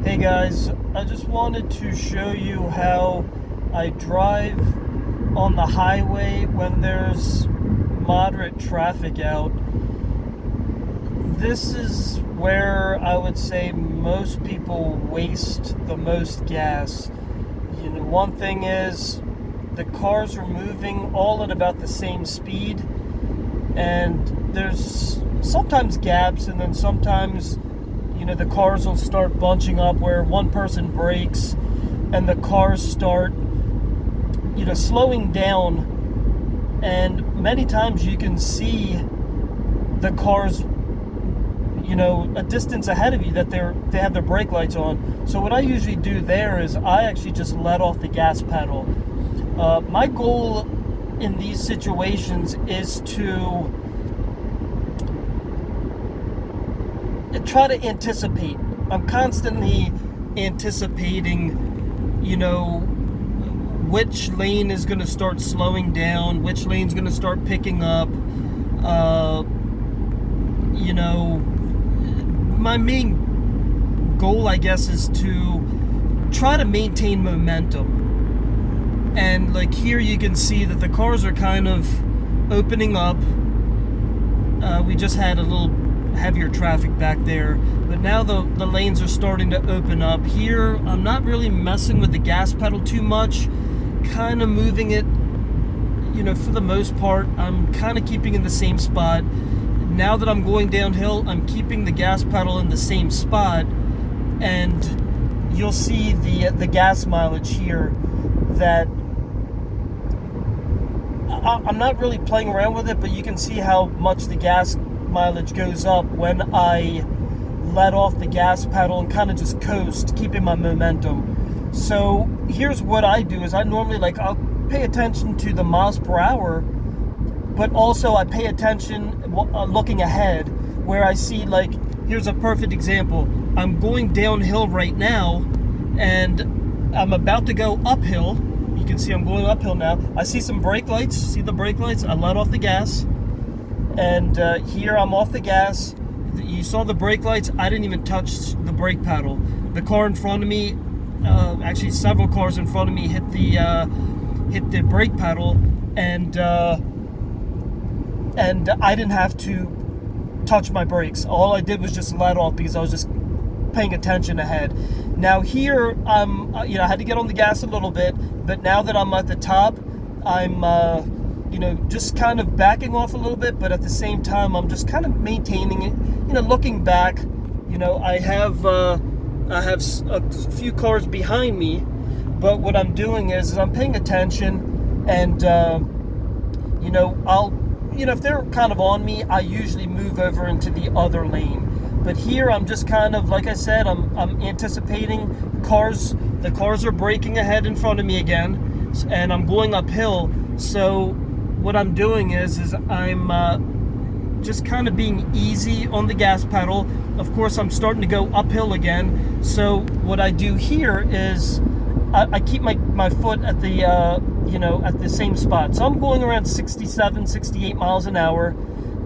Hey guys, I just wanted to show you how I drive on the highway when there's moderate traffic out. This is where I would say most people waste the most gas. One thing is the cars are moving all at about the same speed, and there's sometimes gaps, and then sometimes the cars will start bunching up where one person brakes and the cars start slowing down, and many times you can see the cars a distance ahead of you that they have their brake lights on. So what I usually do there is I actually just let off the gas pedal. My goal in these situations is to try to anticipate. I'm constantly anticipating, which lane is going to start slowing down, which lane's going to start picking up. My main goal, I guess, is to try to maintain momentum. And like here, you can see that the cars are kind of opening up. We just had a little heavier traffic back there, but now the lanes are starting to open up. Here I'm not really messing with the gas pedal too much, kind of moving it, for the most part. I'm kind of keeping in the same spot. Now that I'm going downhill, I'm keeping the gas pedal in the same spot, and you'll see the gas mileage here that I'm not really playing around with it, but you can see how much the gas mileage goes up when I let off the gas pedal and kind of just coast, keeping my momentum. So here's what I do is I normally I'll pay attention to the miles per hour, but also I pay attention looking ahead, where I see, here's a perfect example. I'm going downhill right now and I'm about to go uphill. You can see I'm going uphill now. I see some brake lights. See the brake lights? I let off the gas. And here I'm off the gas. You saw the brake lights. I didn't even touch the brake pedal. The car in front of me, actually several cars in front of me, hit the brake pedal, and I didn't have to touch my brakes. All I did was just let off because I was just paying attention ahead. Now here, I had to get on the gas a little bit, but now that I'm at the top, I'm just kind of backing off a little bit, but at the same time, I'm just kind of maintaining it. Looking back, I have a few cars behind me, but what I'm doing is I'm paying attention, and I'll if they're kind of on me, I usually move over into the other lane. But here I'm just kind of, like I said, I'm anticipating cars. The cars are braking ahead in front of me again, and I'm going uphill. So what I'm doing is I'm just kind of being easy on the gas pedal. Of course, I'm starting to go uphill again. So what I do here is I keep my foot at the at the same spot. So I'm going around 67, 68 miles an hour,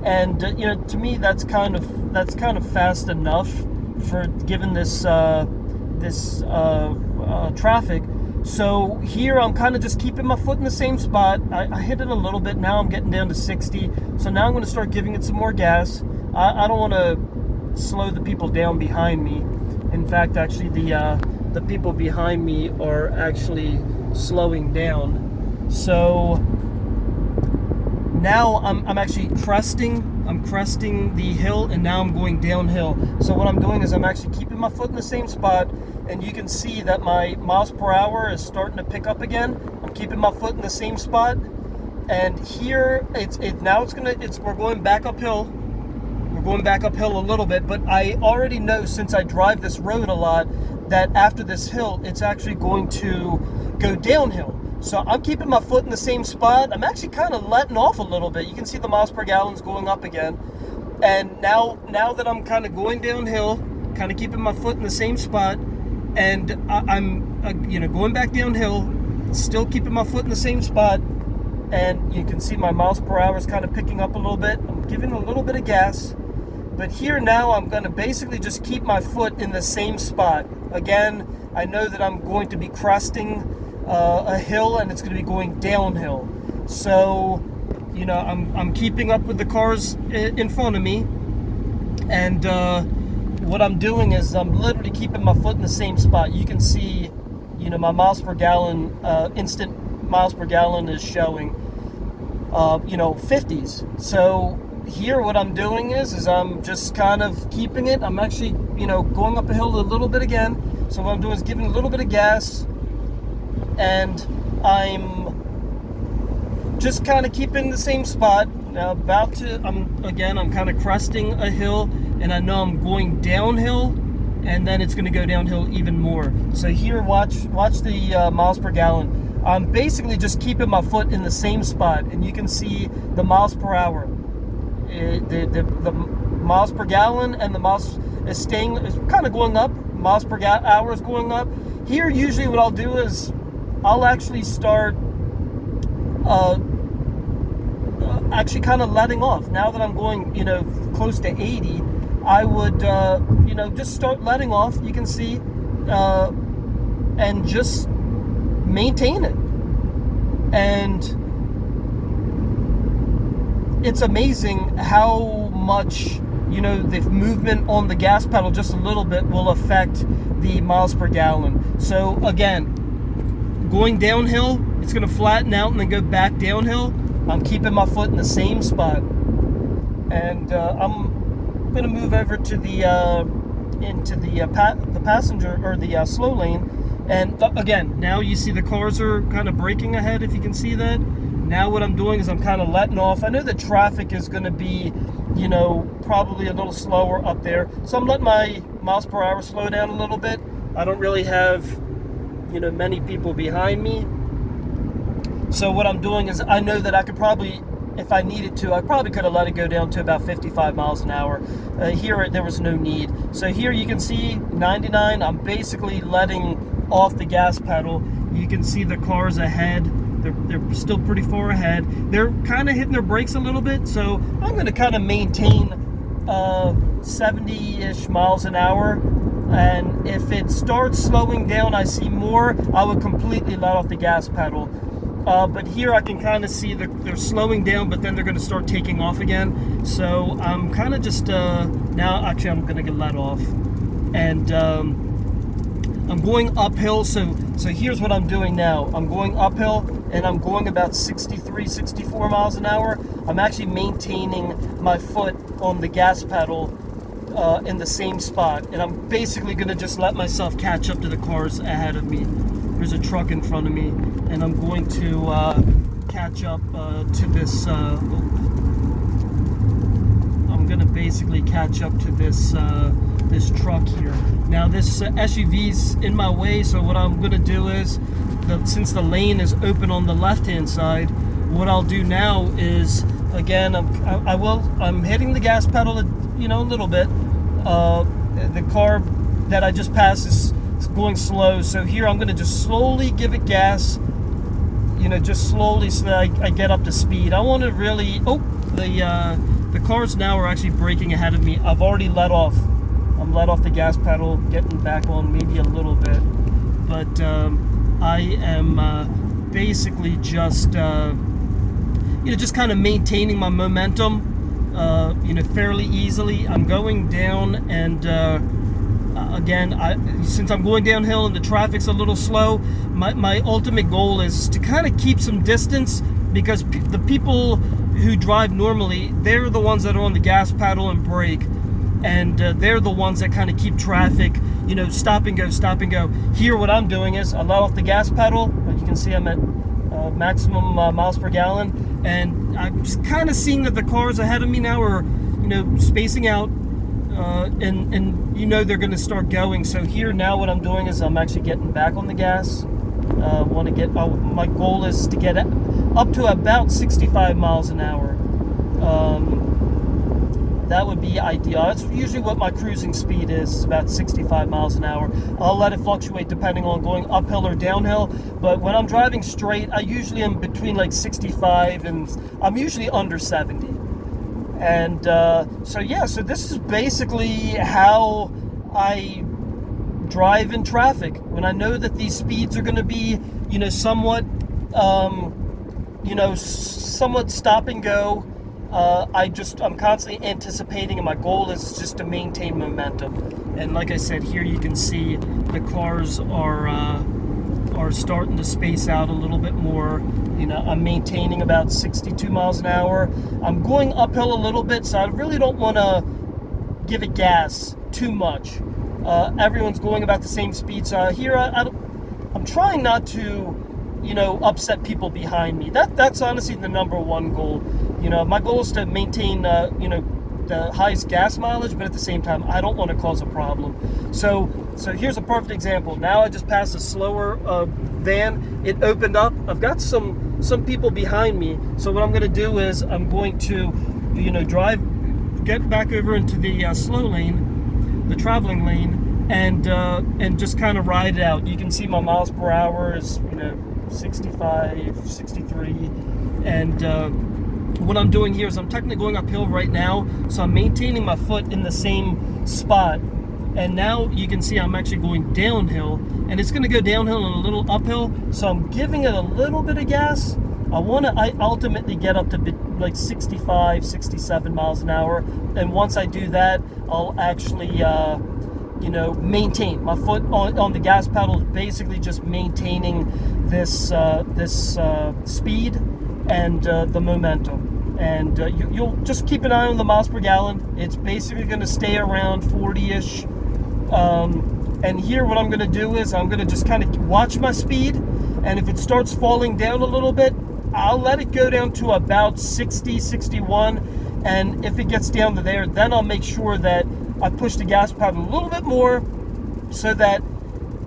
and to me that's kind of fast enough for given this traffic. So here I'm kind of just keeping my foot in the same spot. I hit it a little bit. Now I'm getting down to 60. So now I'm going to start giving it some more gas. I don't want to slow the people down behind me. In fact, actually the people behind me are actually slowing down. So now I'm actually cresting. I'm cresting the hill, and now I'm going downhill. So what I'm doing is I'm actually keeping my foot in the same spot, and you can see that my miles per hour is starting to pick up again. I'm keeping my foot in the same spot, and here we're going back uphill. We're going back uphill a little bit, but I already know, since I drive this road a lot, that after this hill, it's actually going to go downhill. So I'm keeping my foot in the same spot. I'm actually kind of letting off a little bit. You can see the miles per gallon's going up again. And now that I'm kind of going downhill, kind of keeping my foot in the same spot, and I'm going back downhill, still keeping my foot in the same spot, and you can see my miles per hour is kind of picking up a little bit. I'm giving a little bit of gas, But here now I'm going to basically just keep my foot in the same spot. Again, I know that I'm going to be cresting a hill, and it's going to be going downhill. So, you know, I'm keeping up with the cars in front of me, and what I'm doing is I'm literally keeping my foot in the same spot. You can see, you know, my miles per gallon, instant miles per gallon is showing, you know, 50s. So here what I'm doing is I'm just kind of keeping it. I'm actually, you know, going up a hill a little bit again. So what I'm doing is giving a little bit of gas, and I'm just kind of keeping the same spot. Now I'm kind of cresting a hill, and I know I'm going downhill, and then it's going to go downhill even more. So here, watch the miles per gallon. I'm basically just keeping my foot in the same spot, and you can see the miles per hour. The miles per gallon and the miles is kind of going up. Miles per hour is going up. Here, usually what I'll do is I'll actually start actually kind of letting off. Now that I'm going, you know, close to 80, I would, you know, just start letting off. You can see, and just maintain it. And it's amazing how much, you know, the movement on the gas pedal just a little bit will affect the miles per gallon. So again, going downhill, it's going to flatten out and then go back downhill. I'm keeping my foot in the same spot, and I'm going to move over to the into the passenger or the slow lane. And again, now you see the cars are kind of braking ahead, if you can see that. Now what I'm doing is I'm kind of letting off. I know the traffic is going to be, you know, probably a little slower up there, so I'm letting my miles per hour slow down a little bit. I don't really have, you know, many people behind me. So what I'm doing is I know that I could probably, if I needed to, I probably could have let it go down to about 55 miles an hour. Here, there was no need. So here you can see 99, I'm basically letting off the gas pedal. You can see the cars ahead. They're still pretty far ahead. They're kind of hitting their brakes a little bit, so I'm going to kind of maintain 70-ish miles an hour. And if it starts slowing down, I see more, I would completely let off the gas pedal. But here I can kind of see they're slowing down, but then they're going to start taking off again. So I'm kind of just, now actually I'm going to get let off. And I'm going uphill, so here's what I'm doing now. I'm going uphill, and I'm going about 63, 64 miles an hour. I'm actually maintaining my foot on the gas pedal in the same spot, and I'm basically going to just let myself catch up to the cars ahead of me. There's a truck in front of me, and I'm going to catch up to this. I'm going to basically catch up to this this truck here. Now this SUV's in my way, so what I'm going to do is, since the lane is open on the left-hand side, what I'll do now is, again, I'm hitting the gas pedal, you know, a little bit. The car that I just passed is going slow, so here I'm going to just slowly give it gas, you know, just slowly, so that I get up to speed. I want to really, the cars now are actually braking ahead of me. I've already let off. I'm let off the gas pedal, getting back on maybe a little bit, but I am basically just, you know, just kind of maintaining my momentum, you know, fairly easily. I'm going down, and again, since I'm going downhill and the traffic's a little slow, my ultimate goal is to kind of keep some distance, because the people who drive normally, they're the ones that are on the gas pedal and brake, and they're the ones that kind of keep traffic, you know, stop and go, stop and go. Here what I'm doing is I let off the gas pedal. You can see I'm at maximum miles per gallon, and I'm just kind of seeing that the cars ahead of me now are, you know, spacing out, and you know they're going to start going. So here now what I'm doing is I'm actually getting back on the gas. Want to get, my goal is to get up to about 65 miles an hour. That would be ideal. That's usually what my cruising speed is about 65 miles an hour. I'll let it fluctuate depending on going uphill or downhill, but when I'm driving straight, I usually am between like 65, and I'm usually under 70. And so this is basically how I drive in traffic when I know that these speeds are going to be, somewhat, somewhat stop and go. I'm constantly anticipating, and my goal is just to maintain momentum. And like I said, here you can see the cars are starting to space out a little bit more. I'm maintaining about 62 miles an hour. I'm going uphill a little bit, so I really don't want to give it gas too much. Everyone's going about the same speed, so here I'm trying not to, upset people behind me. That's honestly the number one goal. My goal is to maintain, the highest gas mileage, but at the same time, I don't want to cause a problem. So here's a perfect example. Now I just passed a slower van. It opened up. I've got some people behind me. So what I'm going to do is I'm going to, get back over into the slow lane, the traveling lane, and just kind of ride it out. You can see my miles per hour is 65, 63, and what I'm doing here is I'm technically going uphill right now, so I'm maintaining my foot in the same spot. And now you can see I'm actually going downhill, and it's going to go downhill and a little uphill, so I'm giving it a little bit of gas. I ultimately get up to like 65, 67 miles an hour, and once I do that, I'll actually maintain my foot on the gas pedal, is basically just maintaining this speed and the momentum. And you'll just keep an eye on the miles per gallon. It's basically going to stay around 40-ish. And here what I'm going to do is I'm going to just kind of watch my speed, and if it starts falling down a little bit, I'll let it go down to about 60, 61, and if it gets down to there, then I'll make sure that I push the gas pedal a little bit more so that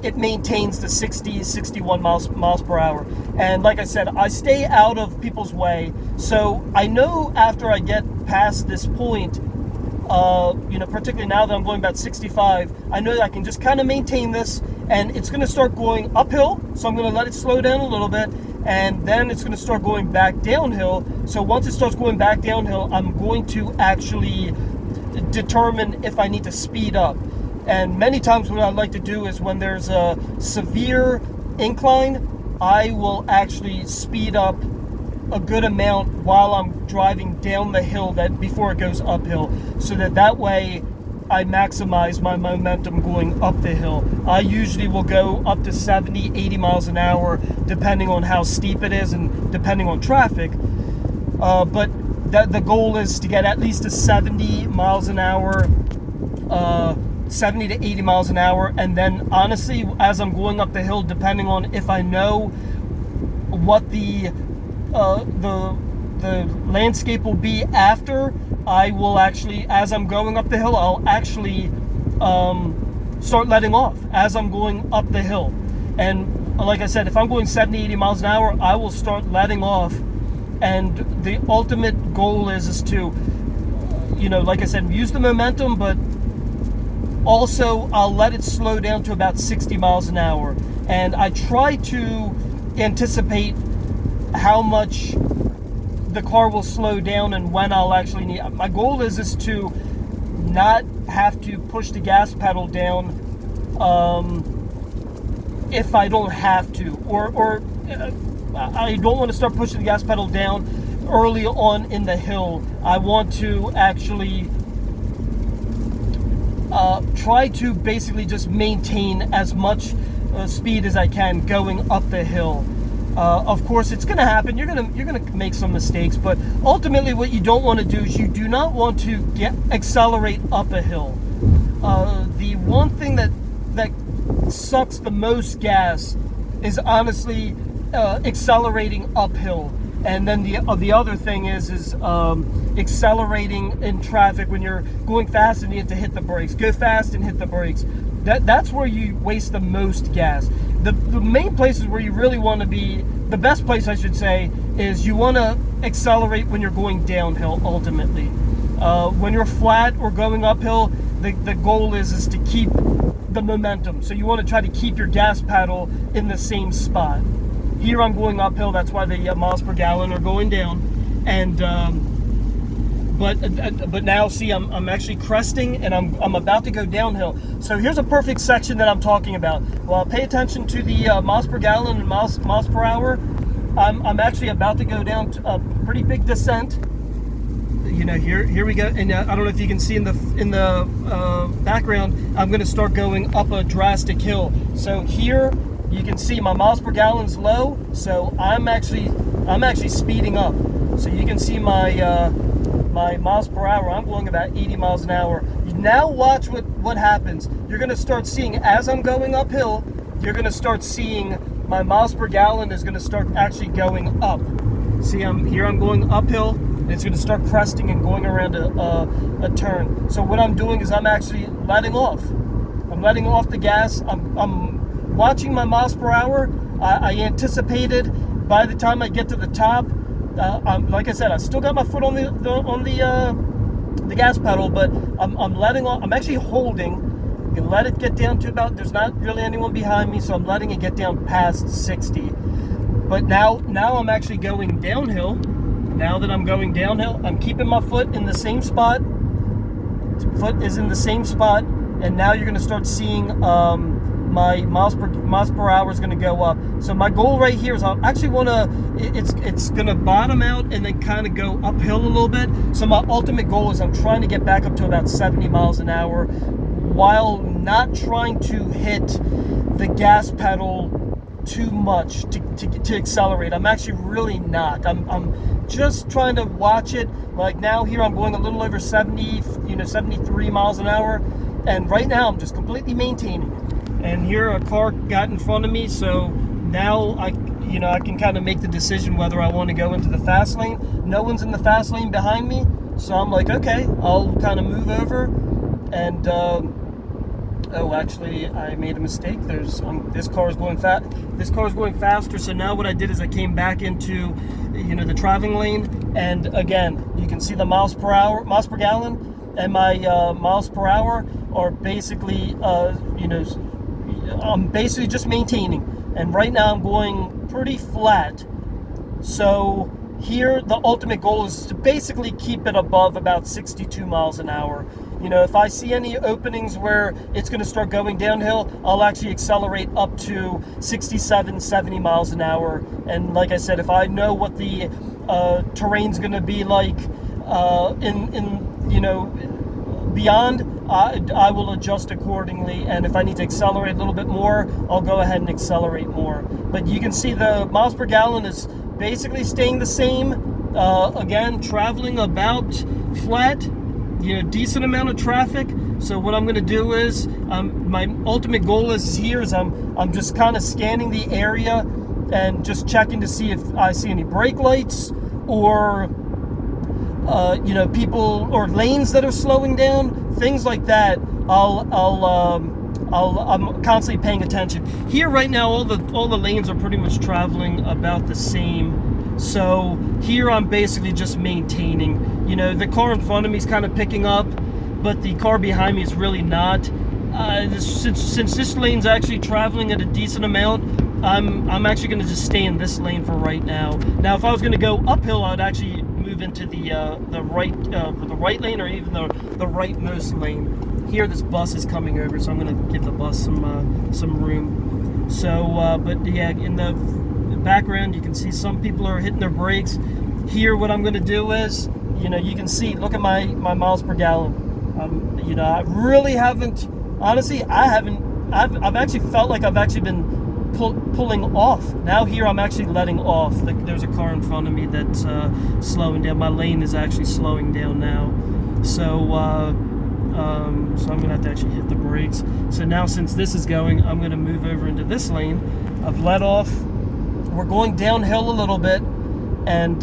it maintains the 60, 61 miles per hour. And like I said, I stay out of people's way, so I know after I get past this point, particularly now that I'm going about 65, I know that I can just kind of maintain this, and it's going to start going uphill, so I'm going to let it slow down a little bit, and then it's going to start going back downhill. So once it starts going back downhill, I'm going to actually determine if I need to speed up. And many times what I like to do is when there's a severe incline, I will actually speed up a good amount while I'm driving down the hill before it goes uphill, so that way I maximize my momentum going up the hill. I usually will go up to 70, 80 miles an hour depending on how steep it is and depending on traffic. But the goal is to get at least to 70 miles an hour, 70 to 80 miles an hour, and then honestly, as I'm going up the hill, depending on if I know what the landscape will be after, I will actually, as I'm going up the hill, I'll actually start letting off as I'm going up the hill. And like I said, if I'm going 70, 80 miles an hour, I will start letting off. And the ultimate goal is to, like I said, use the momentum, but also I'll let it slow down to about 60 miles an hour. And I try to anticipate how much the car will slow down and when I'll actually need. My goal is to not have to push the gas pedal down if I don't have to, or I don't want to start pushing the gas pedal down early on in the hill. I want to actually try to basically just maintain as much speed as I can going up the hill. Of course, it's going to happen. You're going to make some mistakes, but ultimately, what you don't want to do is you do not want to accelerate up a hill. The one thing that sucks the most gas is honestly accelerating uphill. And then the other thing is accelerating in traffic when you're going fast and you have to hit the brakes. Go fast and hit the brakes. That's where you waste the most gas. The main places where you really want to be, the best place I should say, is you want to accelerate when you're going downhill ultimately. When you're flat or going uphill, the goal is to keep the momentum. So you want to try to keep your gas pedal in the same spot. Here I'm going uphill, that's why the miles per gallon are going down. And but now see, I'm actually cresting, and I'm about to go downhill. So here's a perfect section that I'm talking about. Well, pay attention to the miles per gallon and miles per hour. I'm actually about to go down to a pretty big descent. You know, here we go, and I don't know if you can see in the background, I'm going to start going up a drastic hill. So here you can see my miles per gallon's low, so I'm actually speeding up. So you can see my my miles per hour. I'm going about 80 miles an hour. Now watch what happens. You're going to start seeing, as I'm going uphill, you're going to start seeing my miles per gallon is going to start actually going up. See, I'm going uphill, and it's going to start cresting and going around a turn. So what I'm doing is I'm actually letting off. I'm letting off the gas. I'm watching my miles per hour. I anticipated by the time I get to the top, like I said, I still got my foot on the gas pedal, but I'm letting off. I'm actually holding. You can let it get down to about, there's not really anyone behind me, so I'm letting it get down past 60. But now I'm actually going downhill. Now that I'm going downhill, I'm keeping my foot in the same spot. Foot is in the same spot, and now you're going to start seeing my miles per hour is going to go up. So my goal right here is I actually want to, it's going to bottom out and then kind of go uphill a little bit. So my ultimate goal is I'm trying to get back up to about 70 miles an hour while not trying to hit the gas pedal too much to accelerate. I'm actually really not. I'm just trying to watch it. Like now here I'm going a little over 70, 73 miles an hour. And right now I'm just completely maintaining. And here a car got in front of me, so now I can kind of make the decision whether I want to go into the fast lane. No one's in the fast lane behind me, so I'm like, okay, I'll kind of move over. And oh, actually, I made a mistake. This car is going fast. This car is going faster. So now what I did is I came back into, the traveling lane, and again, you can see the miles per gallon, and my miles per hour are basically, I'm basically just maintaining. And right now I'm going pretty flat. So here the ultimate goal is to basically keep it above about 62 miles an hour. If I see any openings where it's going to start going downhill, I'll actually accelerate up to 67, 70 miles an hour. And like I said, if I know what the terrain's going to be like beyond, I will adjust accordingly. And if I need to accelerate a little bit more, I'll go ahead and accelerate more. But you can see the miles per gallon is basically staying the same. Again, traveling about flat. Decent amount of traffic. So what I'm going to do is, my ultimate goal is I'm just kind of scanning the area and just checking to see if I see any brake lights or people or lanes that are slowing down, things like that. I'm constantly paying attention. Here right now, all the lanes are pretty much traveling about the same. So here I'm basically just maintaining. The car in front of me is kind of picking up, but the car behind me is really not. Since this lane's actually traveling at a decent amount, I'm actually going to just stay in this lane for right now. Now, if I was going to go uphill, I'd actually move into the right lane, or even the rightmost lane. Here, this bus is coming over, so I'm going to give the bus some room. So, but yeah, in the background, you can see some people are hitting their brakes. Here, what I'm going to do is, you can see, look at my miles per gallon. I really haven't, honestly, I've actually felt like I've actually been pulling off. Now here I'm actually letting off. There's a car in front of me that's slowing down. My lane is actually slowing down now. So I'm gonna have to actually hit the brakes. So now, since this is going, I'm gonna move over into this lane. I've let off. We're going downhill a little bit, and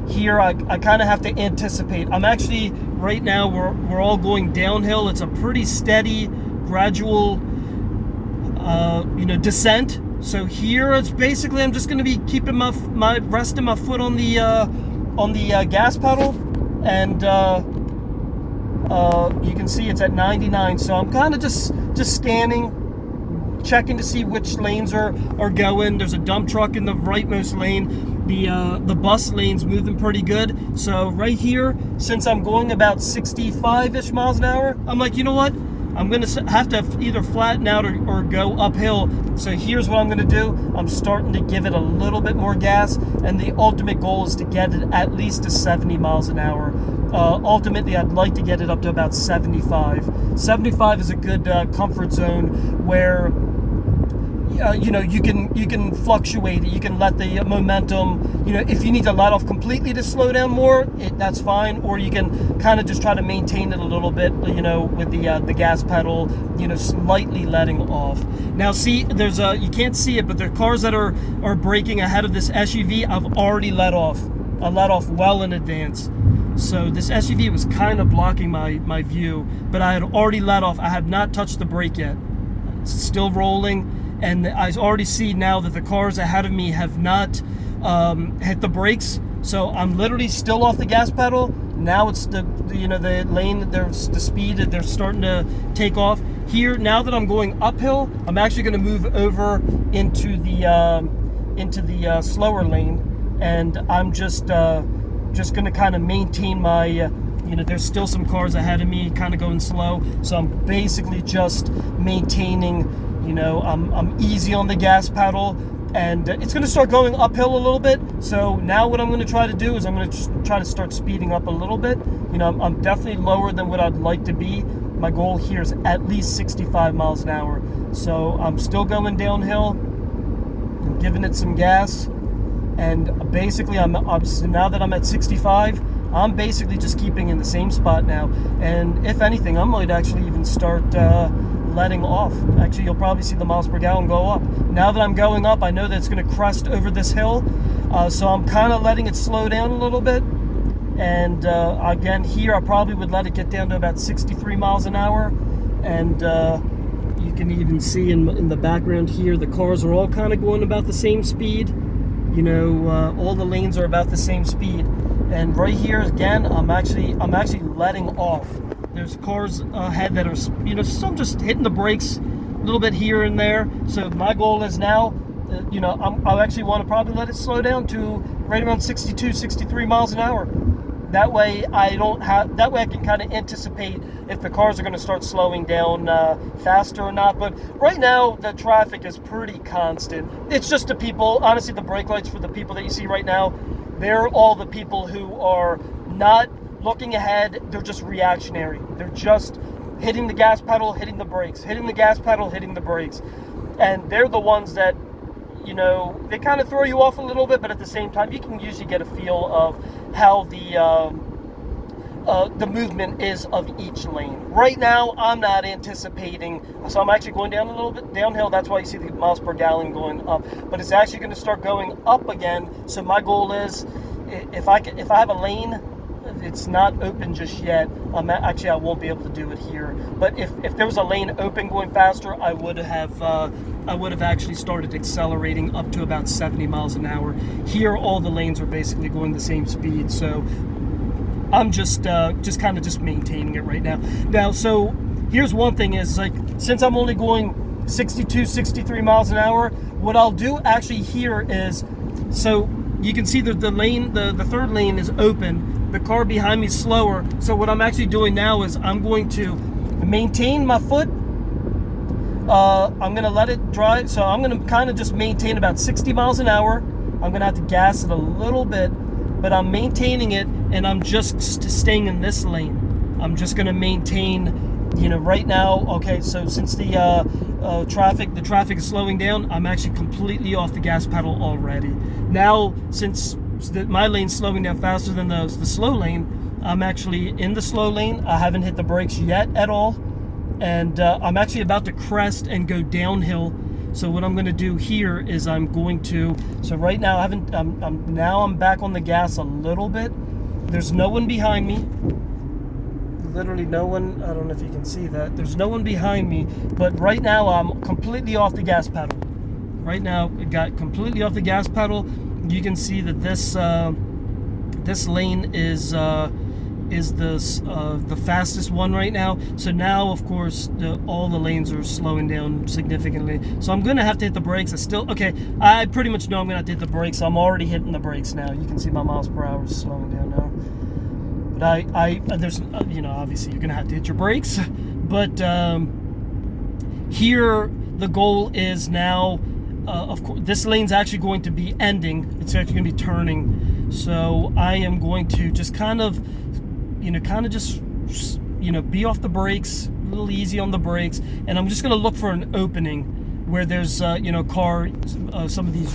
here I kind of have to anticipate. I'm actually, right now we're all going downhill. It's a pretty steady, gradual descent. So here it's basically, I'm just going to be keeping resting my foot on the gas pedal, and you can see it's at 99. So I'm kind of just scanning, checking to see which lanes are going. There's a dump truck in the rightmost lane. The bus lane's moving pretty good. So right here, since I'm going about 65-ish miles an hour, I'm like, you know what? I'm going to have to either flatten out or go uphill. So here's what I'm going to do. I'm starting to give it a little bit more gas, and the ultimate goal is to get it at least to 70 miles an hour. Ultimately, I'd like to get it up to about 75. 75 is a good comfort zone where you know, you can fluctuate it. You can let the momentum, you know, if you need to let off completely to slow down more, that's fine. Or you can kind of just try to maintain it a little bit, you know, with the gas pedal, you know, slightly letting off. Now, see, there's you can't see it, but there are cars that are braking ahead of this SUV. I've already let off. I let off well in advance. So this SUV was kind of blocking my view, but I had already let off. I have not touched the brake yet. It's still rolling. And I already see now that the cars ahead of me have not hit the brakes. So I'm literally still off the gas pedal. Now it's the lane, there's the speed that they're starting to take off. Here, now that I'm going uphill, I'm actually going to move over into the slower lane, and I'm just going to kind of maintain my, you know, there's still some cars ahead of me kind of going slow. So I'm basically just maintaining. You know, I'm easy on the gas pedal, and it's going to start going uphill a little bit. So now what I'm going to try to do is I'm going to just try to start speeding up a little bit. You know, I'm definitely lower than what I'd like to be. My goal here is at least 65 miles an hour. So I'm still going downhill. I'm giving it some gas, and basically so now that I'm at 65, I'm basically just keeping in the same spot now. And if anything, I might actually even start letting off. Actually, you'll probably see the miles per gallon go up. Now that I'm going up, I know that it's going to crest over this hill, so I'm kind of letting it slow down a little bit. And again, here I probably would let it get down to about 63 miles an hour. And you can even see in the background here, the cars are all kind of going about the same speed. You know, all the lanes are about the same speed. And right here again, I'm actually letting off. There's cars ahead that are, you know, some just hitting the brakes a little bit here and there. So my goal is now, you know, I actually want to probably let it slow down to right around 62, 63 miles an hour. That way I can kind of anticipate if the cars are going to start slowing down faster or not. But right now the traffic is pretty constant. It's just the people, honestly, the brake lights for the people that you see right now, they're all the people who are not looking ahead. They're just reactionary. They're just hitting the gas pedal, hitting the brakes, hitting the gas pedal, hitting the brakes. And they're the ones that, you know, they kind of throw you off a little bit, but at the same time, you can usually get a feel of how the movement is of each lane. Right now, I'm not anticipating, so I'm actually going down a little bit downhill. That's why you see the miles per gallon going up, but it's actually going to start going up again. So my goal is, if I have a lane, it's not open just yet. I won't be able to do it here. But if there was a lane open going faster, I would have actually started accelerating up to about 70 miles an hour. Here, all the lanes are basically going the same speed. So I'm just kind of just maintaining it right now. Now, so here's one thing is, like, since I'm only going 62, 63 miles an hour, what I'll do actually here is, so you can see that the lane, the third lane is open. The car behind me is slower. So what I'm actually doing now is I'm going to maintain my foot. I'm going to let it drive. So I'm going to kind of just maintain about 60 miles an hour. I'm going to have to gas it a little bit, but I'm maintaining it, and I'm just staying in this lane. I'm just going to maintain, you know, right now. Okay, so since the traffic is slowing down, I'm actually completely off the gas pedal already. Now, since my lane's slowing down faster than the slow lane, I'm actually in the slow lane. I haven't hit the brakes yet at all, and I'm actually about to crest and go downhill. So what I'm going to do here is I'm going to, so right now I'm back on the gas a little bit. There's no one behind me. Literally no one. I don't know if you can see that. There's no one behind me, but right now I'm completely off the gas pedal. Right now, it got completely off the gas pedal. You can see that this lane is is the fastest one right now. So now, of course, all the lanes are slowing down significantly. So I'm gonna have to hit the brakes. I pretty much know I'm gonna have to hit the brakes. I'm already hitting the brakes now. You can see my miles per hour is slowing down now. But there's, obviously you're gonna have to hit your brakes. But here the goal is now. Of course, this lane's actually going to be ending. It's actually going to be turning. So I am going to just kind of be off the brakes, a little easy on the brakes, and I'm just going to look for an opening where there's, some of these